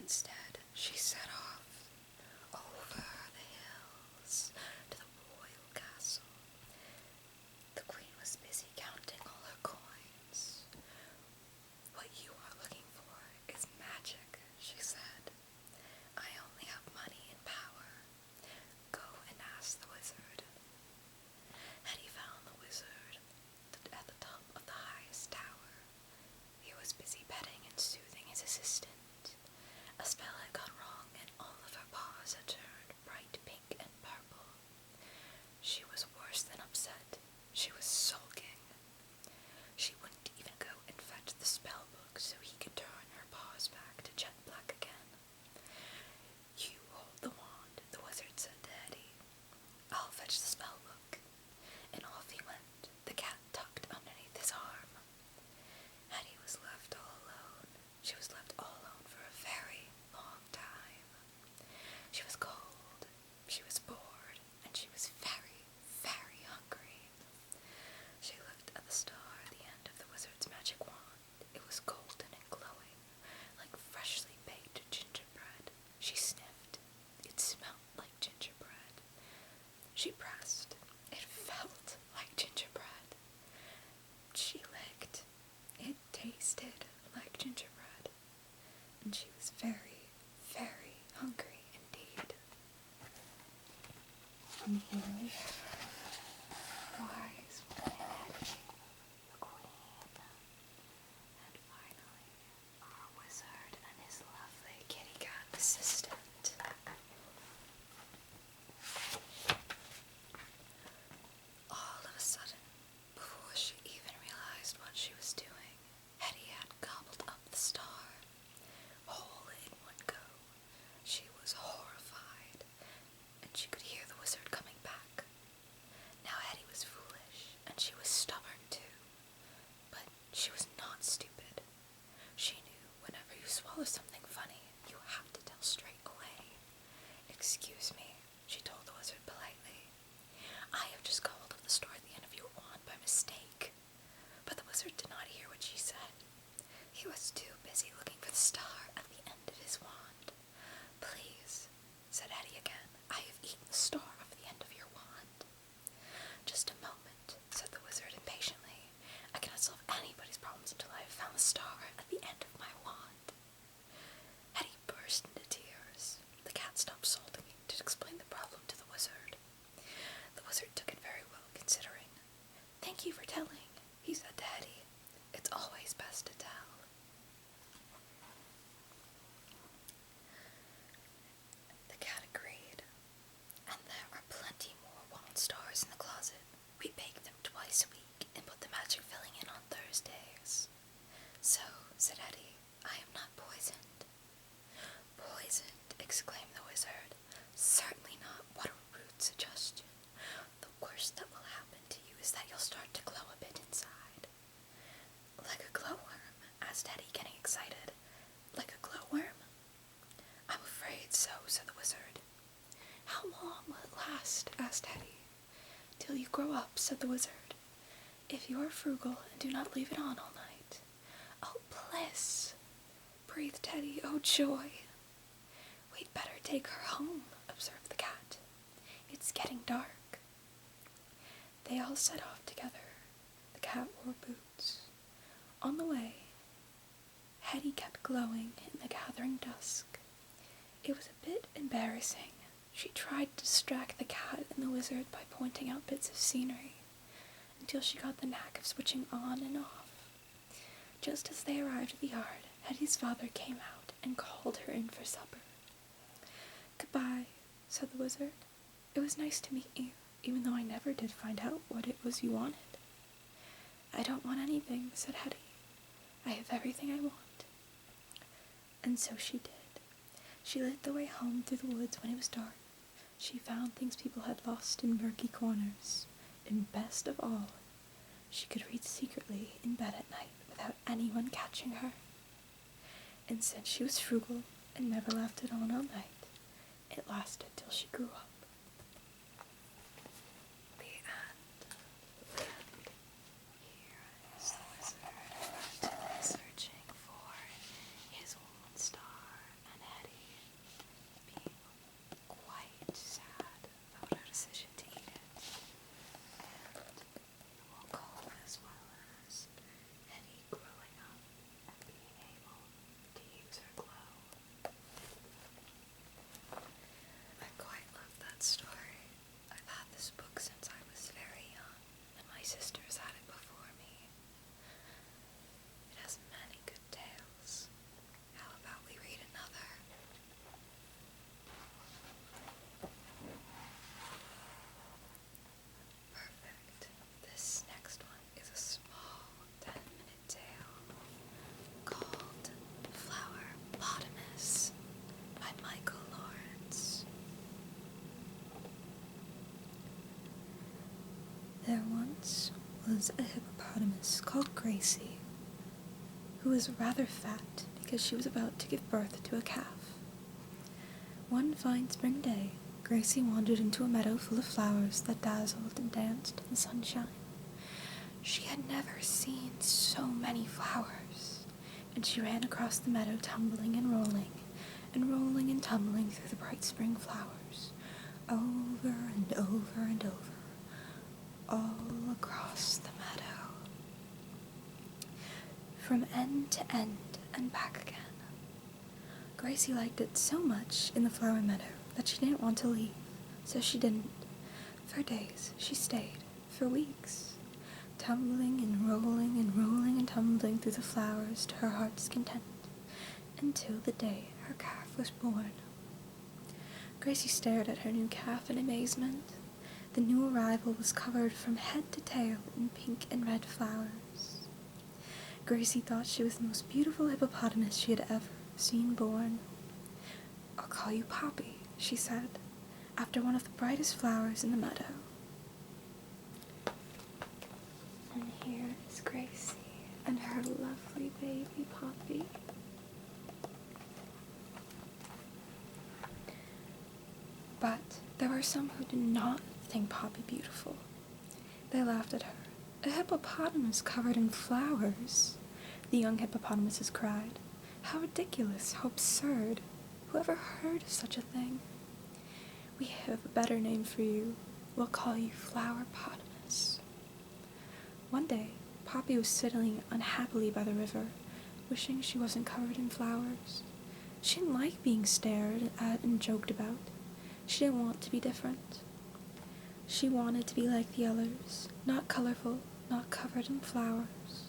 Instead, she set off over the hills to the royal castle. The queen was busy counting all her coins. "What you are looking for is magic," she said. "I only have money and power. Go and ask the wizard." Hetty found the wizard at the top of the highest tower. He was busy petting and soothing his assistant. A spell had gone wrong, and all of her paws had turned bright pink and purple. She was worse than upset. She was sulking. She wouldn't even go and fetch the spell book so he could turn her paws back to jet black again. "You hold the wand," the wizard said to Hetty. "I'll fetch the spell book." And off he went, the cat tucked underneath his arm. Hetty was left all alone. She was left all alone for a very long time. She was cold, she was bored, and she was very, very hungry. She looked at the star at the end of the wizard's magic wand. It was golden and glowing, like freshly baked gingerbread. She sniffed. It smelled like gingerbread. She pressed. It felt like gingerbread. She licked. It tasted like gingerbread. And she was very, very hungry indeed. And here, wise Hetty, the queen, and finally our wizard and his lovely kitty cat assistant. All of a sudden, before she even realized what she was doing, Hetty had gobbled up the star, whole in one go. She was horrified, and she could hear the wizard coming back. Now Hetty was foolish, and she was stubborn too, but she was not stupid. She knew whenever you swallow something funny, you have to tell straight away. "Excuse me," she told the wizard politely. "I have just gobbled up the star at the end of your wand by mistake." But the wizard did not hear what she said. He was too busy looking for the star at the end of his wand. "Please," said Hetty again, "I have eaten the star off the end of your wand." "Just a moment," said the wizard impatiently. "I cannot solve anybody's problems until I have found the star at the end of my wand." Hetty burst into tears. The cat stopped scolding to explain the problem to the wizard. The wizard took it very well, considering. "Thank you for telling," he said to Hetty. "It's always best to tell." The cat agreed. "And there are plenty more wand stars in the closet. We bake them twice a week and put the magic filling in on Thursdays." "So," said Hetty, "I am not poisoned." "Poisoned!" exclaimed the wizard. "Certainly not. What a rude suggestion. The worst that will happen to you is that you'll start to glow a bit inside." "Like a glowworm?" asked Hetty, getting excited. "Like a glowworm?" "I'm afraid so," said the wizard. "How long will it last?" asked Hetty. "Till you grow up," said the wizard. "If you are frugal and do not leave it on all night." "Oh, bliss!" breathed Hetty. "Oh, joy!" "We'd better take her home," observed the cat. "It's getting dark." They all set off together. The cat wore boots. On the way, Hetty kept glowing in the gathering dusk. It was a bit embarrassing. She tried to distract the cat and the wizard by pointing out bits of scenery, until she got the knack of switching on and off. Just as they arrived at the yard, Hetty's father came out and called her in for supper. "Goodbye," said the wizard. "It was nice to meet you, even though I never did find out what it was you wanted." "I don't want anything," said Hetty. "I have everything I want." And so she did. She lit the way home through the woods when it was dark. She found things people had lost in murky corners. And best of all, she could read secretly in bed at night without anyone catching her. And since she was frugal and never left it on all night, it lasted till she grew up. The end. Here is the wizard searching for his own star, and There once was a hippopotamus called Gracie, who was rather fat because she was about to give birth to a calf. One fine spring day, Gracie wandered into a meadow full of flowers that dazzled and danced in the sunshine. She had never seen so many flowers, and she ran across the meadow tumbling and rolling and tumbling through the bright spring flowers, over and over and over, all across the meadow, from end to end and back again. Gracie liked it so much in the flower meadow that she didn't want to leave, so she didn't. For days she stayed, for weeks, tumbling and rolling and tumbling through the flowers to her heart's content, until the day her calf was born. Gracie stared at her new calf in amazement. The new arrival was covered from head to tail in pink and red flowers. Gracie thought she was the most beautiful hippopotamus she had ever seen born. "I'll call you Poppy," she said, after one of the brightest flowers in the meadow. And here is Gracie and her lovely baby Poppy. But there were some who did not think Poppy beautiful. They laughed at her. "A hippopotamus covered in flowers," the young hippopotamuses cried. "How ridiculous, how absurd. Whoever heard of such a thing? We have a better name for you. We'll call you Flowerpotamus." One day, Poppy was sitting unhappily by the river, wishing she wasn't covered in flowers. She didn't like being stared at and joked about. She didn't want to be different. She wanted to be like the others, not colorful, not covered in flowers,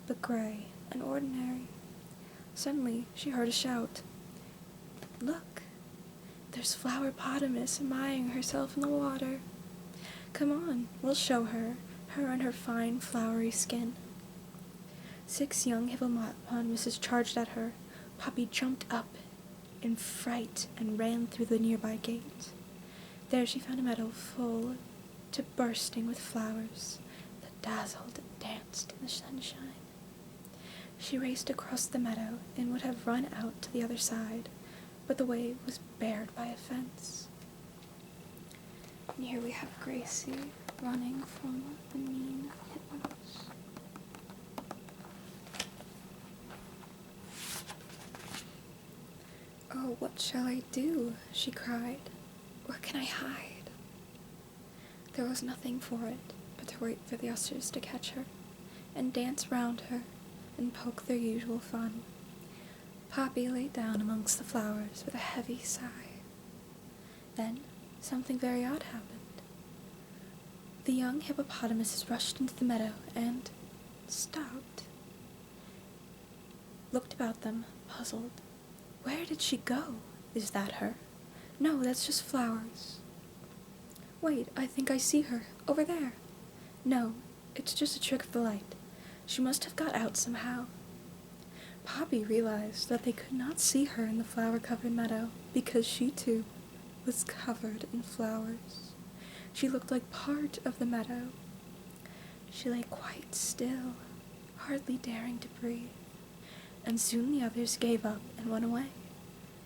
but gray and ordinary. Suddenly, she heard a shout. "Look, there's Flowerpotamus admiring herself in the water. Come on, we'll show her and her fine flowery skin." 6 young hippopotamuses charged at her. Poppy jumped up in fright and ran through the nearby gate. There she found a meadow full to bursting with flowers that dazzled and danced in the sunshine. She raced across the meadow and would have run out to the other side, but the way was barred by a fence. And here we have Gracie running from the mean hippos. "Oh, what shall I do?" she cried. "Where can I hide?" There was nothing for it but to wait for the ushers to catch her, and dance round her, and poke their usual fun. Poppy lay down amongst the flowers with a heavy sigh. Then something very odd happened. The young hippopotamuses rushed into the meadow and stopped, looked about them, puzzled. Where did she go? Is that her? No, that's just flowers. Wait, I think I see her, over there. No, it's just a trick of the light. She must have got out somehow. Poppy realized that they could not see her in the flower-covered meadow because she, too, was covered in flowers. She looked like part of the meadow. She lay quite still, hardly daring to breathe, and soon the others gave up and went away.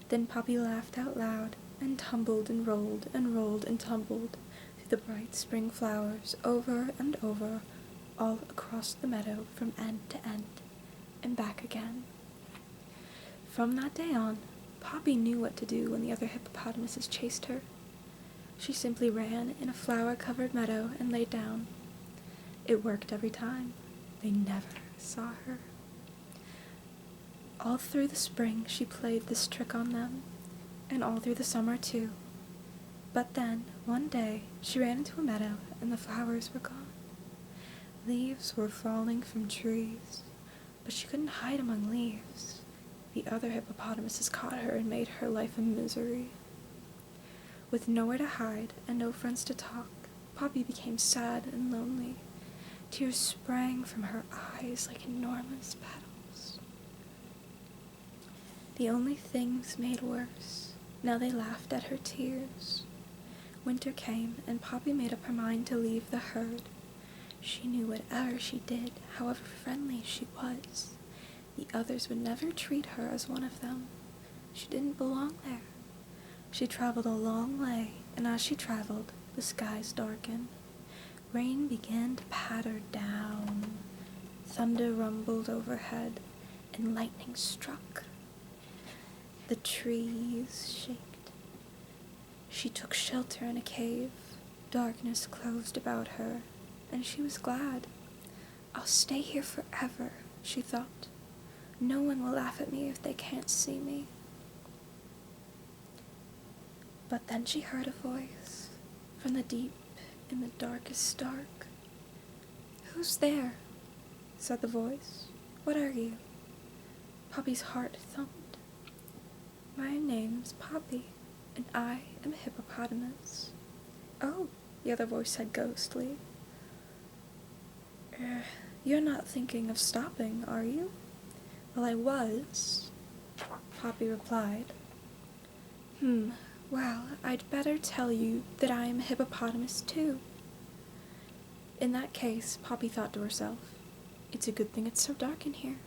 Then Poppy laughed out loud and tumbled and rolled and tumbled through the bright spring flowers over and over, all across the meadow from end to end, and back again. From that day on, Poppy knew what to do when the other hippopotamuses chased her. She simply ran in a flower-covered meadow and lay down. It worked every time. They never saw her. All through the spring she played this trick on them, and all through the summer too. But then, one day, she ran into a meadow and the flowers were gone. Leaves were falling from trees, but she couldn't hide among leaves. The other hippopotamuses caught her and made her life a misery. With nowhere to hide and no friends to talk, Poppy became sad and lonely. Tears sprang from her eyes like enormous petals. The only things made worse. Now they laughed at her tears. Winter came, and Poppy made up her mind to leave the herd. She knew whatever she did, however friendly she was, the others would never treat her as one of them. She didn't belong there. She traveled a long way, and as she traveled, the skies darkened. Rain began to patter down. Thunder rumbled overhead, and lightning struck. The trees shook. She took shelter in a cave. Darkness closed about her, and she was glad. I'll stay here forever, she thought. No one will laugh at me if they can't see me. But then she heard a voice from the deep in the darkest dark. "Who's there?" said the voice. "What are you?" Poppy's heart thumped. "My name's Poppy, and I am a hippopotamus." "Oh," the other voice said ghostly. You're not thinking of stopping, are you?" "Well, I was," Poppy replied. Well, I'd better tell you that I am a hippopotamus too." In that case, Poppy thought to herself, it's a good thing it's so dark in here.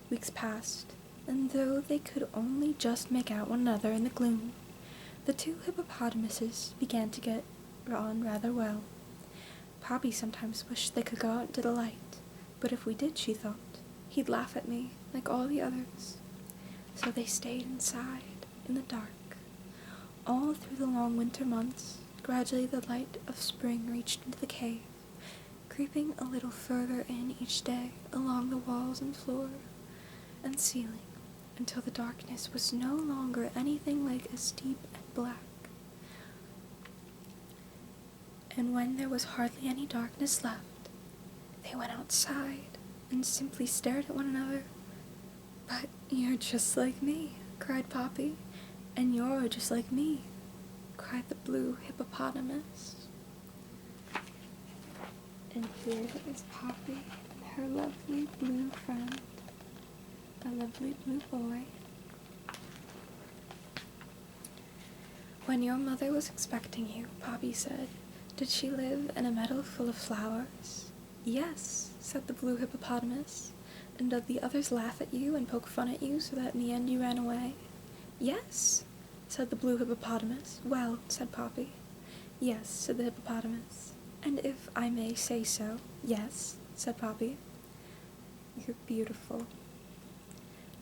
Weeks passed, and though they could only just make out one another in the gloom, the two hippopotamuses began to get on rather well. Poppy sometimes wished they could go out into the light, but if we did, she thought, he'd laugh at me like all the others. So they stayed inside, in the dark. All through the long winter months, gradually the light of spring reached into the cave, creeping a little further in each day along the walls and floor and ceiling, until the darkness was no longer anything like as deep and black. And when there was hardly any darkness left, they went outside and simply stared at one another. "But you're just like me," cried Poppy. "And you're just like me," cried the blue hippopotamus. And here is Poppy and her lovely blue friend, a lovely blue boy. "When your mother was expecting you," Poppy said, "did she live in a meadow full of flowers?" "Yes," said the blue hippopotamus. "And did the others laugh at you and poke fun at you so that in the end you ran away?" "Yes," said the blue hippopotamus. "Well," said Poppy. "Yes," said the hippopotamus. "And if I may say so, yes," said Poppy. "You're beautiful."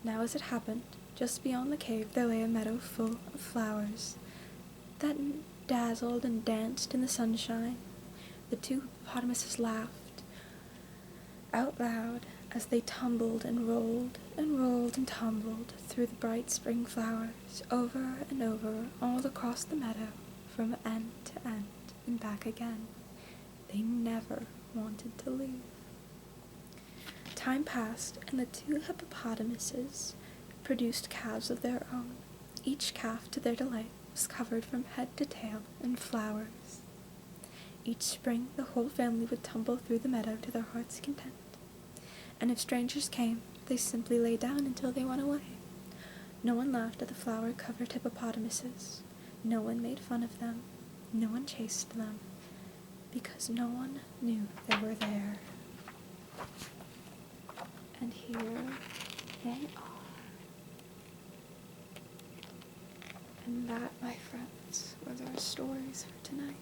Now as it happened, just beyond the cave there lay a meadow full of flowers that dazzled and danced in the sunshine. The two hippopotamuses laughed out loud as they tumbled and rolled and tumbled through the bright spring flowers, over and over, all across the meadow, from end to end, and back again. They never wanted to leave. Time passed, and the two hippopotamuses produced calves of their own. Each calf, to their delight, was covered from head to tail in flowers. Each spring the whole family would tumble through the meadow to their heart's content. And if strangers came, they simply lay down until they went away. No one laughed at the flower-covered hippopotamuses. No one made fun of them. No one chased them, because no one knew they were there. And here they are. And that, my friends, was our stories for tonight.